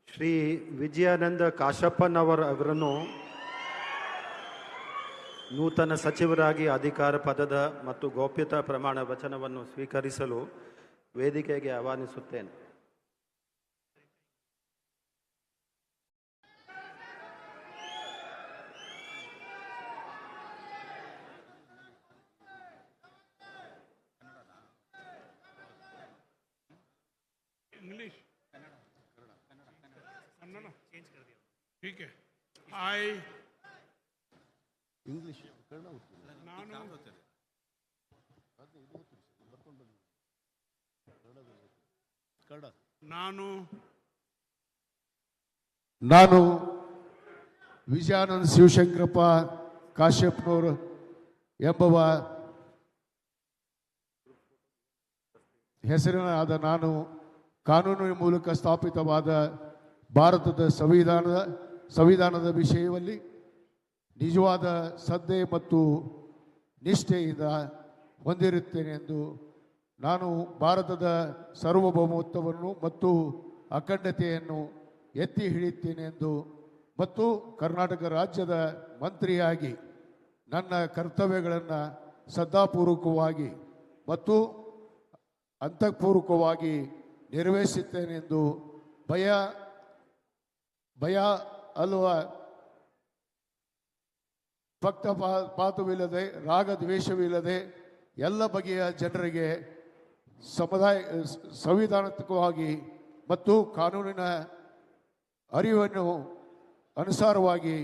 ಶ್ರೀ ವಿಜಯಾನಂದ ಕಾಶಪ್ಪನವರನ್ನು ನೂತನ ಸಚಿವರಾಗಿ ಅಧಿಕಾರ ಪದದ ಮತ್ತು ಗೌಪ್ಯತಾ ಪ್ರಮಾಣ ವಚನವನ್ನು ಸ್ವೀಕರಿಸಲು ವೇದಿಕೆಗೆ ಆಹ್ವಾನಿಸುತ್ತೇನೆ. इंग्लिश कन्नड़ चेंज कर दिया. ठीक है. आई ಇಂಗ್ಲಿಷ್ ನಾನು ವಿಜಯಾನಂದ ಶಿವಶಂಕರಪ್ಪ ಕಾಶ್ಯಪ್ನವರು ಎಂಬುವ ಹೆಸರಿನಾದ ನಾನು ಕಾನೂನಿನ ಮೂಲಕ ಸ್ಥಾಪಿತವಾದ ಭಾರತದ ಸಂವಿಧಾನದ ವಿಷಯದಲ್ಲಿ ನಿಜವಾದ ಶ್ರದ್ಧೆ ಮತ್ತು ನಿಷ್ಠೆಯಿಂದ ಹೊಂದಿರುತ್ತೇನೆ ಎಂದು ನಾನು ಭಾರತದ ಸಾರ್ವಭೌಮತ್ವವನ್ನು ಮತ್ತು ಅಖಂಡತೆಯನ್ನು ಎತ್ತಿ ಹಿಡಿಯುತ್ತೇನೆ ಎಂದು ಮತ್ತು ಕರ್ನಾಟಕ ರಾಜ್ಯದ ಮಂತ್ರಿಯಾಗಿ ನನ್ನ ಕರ್ತವ್ಯಗಳನ್ನು ಶ್ರದ್ಧಾಪೂರ್ವಕವಾಗಿ ಮತ್ತು ಅಂತಃಪೂರ್ವಕವಾಗಿ ನಿರ್ವಹಿಸುತ್ತೇನೆ ಎಂದು ಭಯ ಅಲ್ವಾ ಪಕ್ಷಪಾತವಿಲ್ಲದೆ ರಾಗದ್ವೇಷವಿಲ್ಲದೆ ಎಲ್ಲ ಬಗೆಯ ಜನರಿಗೆ ಸಂವಿಧಾನಾತ್ಮಕವಾಗಿ ಮತ್ತು ಕಾನೂನಿನ ಅರಿವನ್ನು ಅನುಸಾರವಾಗಿ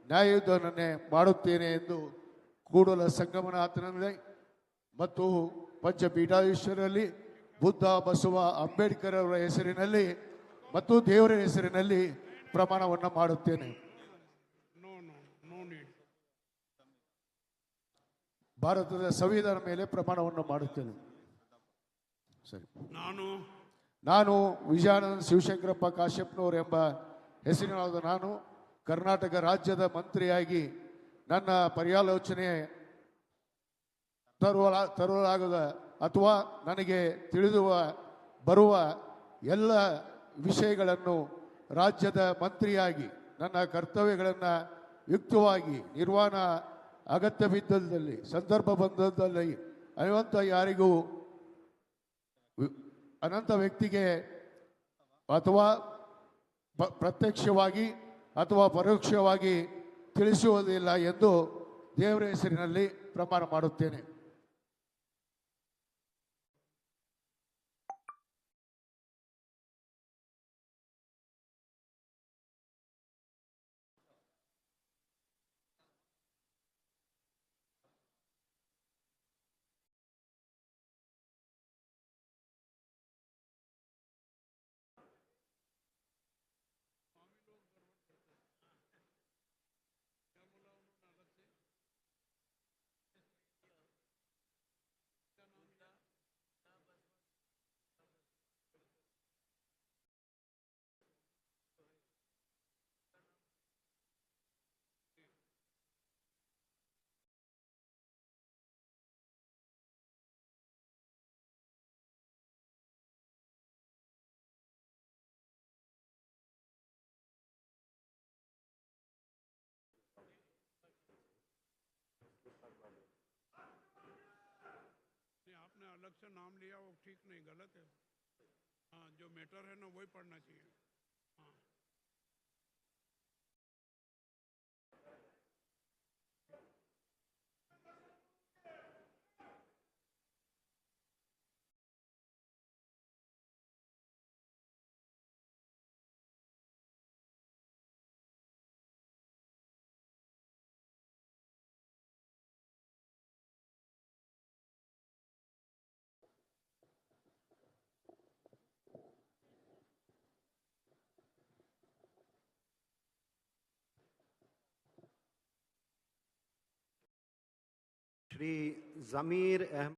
ನ್ಯಾಯಯುತವನ್ನೇ ಮಾಡುತ್ತೇನೆ ಎಂದು ಕೂಡಲ ಸಂಗಮನಾಥನಲ್ಲಿ ಮತ್ತು ಪಂಚಪೀಠಾಧೀಶ್ವರಲ್ಲಿ ಬುದ್ಧ ಬಸವ ಅಂಬೇಡ್ಕರ್ ಅವರ ಹೆಸರಿನಲ್ಲಿ ಮತ್ತು ದೇವರ ಹೆಸರಿನಲ್ಲಿ ಪ್ರಮಾಣವನ್ನು ಮಾಡುತ್ತೇನೆ. ಭಾರತದ ಸಂವಿಧಾನ ಮೇಲೆ ಪ್ರಮಾಣವನ್ನು ಮಾಡುತ್ತೇನೆ. ಸರಿ. ನಾನು ವಿಜಯಾನಂದ ಶಿವಶಂಕರಪ್ಪ ಕಾಶ್ಯಪ್ನವರು ಎಂಬ ಹೆಸರಿನಾದ ನಾನು ಕರ್ನಾಟಕ ರಾಜ್ಯದ ಮಂತ್ರಿಯಾಗಿ ನನ್ನ ಪರ್ಯಾಲೋಚನೆ ತರಲಾಗದ ಅಥವಾ ನನಗೆ ತಿಳಿದುವ ಬರುವ ಎಲ್ಲ ವಿಷಯಗಳನ್ನು ರಾಜ್ಯದ ಮಂತ್ರಿಯಾಗಿ ನನ್ನ ಕರ್ತವ್ಯಗಳನ್ನು ಯುಕ್ತವಾಗಿ ನಿರ್ವಹಣಾ ಅಗತ್ಯ ಬಿದ್ದಲ್ಲಿ ಸಂದರ್ಭ ಬಂದದಲ್ಲಿ ಅನಂತ ವ್ಯಕ್ತಿಗೆ ಅಥವಾ ಪ್ರತ್ಯಕ್ಷವಾಗಿ ಅಥವಾ ಪರೋಕ್ಷವಾಗಿ ತಿಳಿಸುವುದಿಲ್ಲ ಎಂದು ದೇವರ ಹೆಸರಿನಲ್ಲಿ ಪ್ರಮಾಣ ಮಾಡುತ್ತೇನೆ. आपने अलग से नाम लिया वो ठीक नहीं, गलत है. हाँ, जो मैटर है ना वही पढ़ना चाहिए. हाँ. श्री जमीर अहमद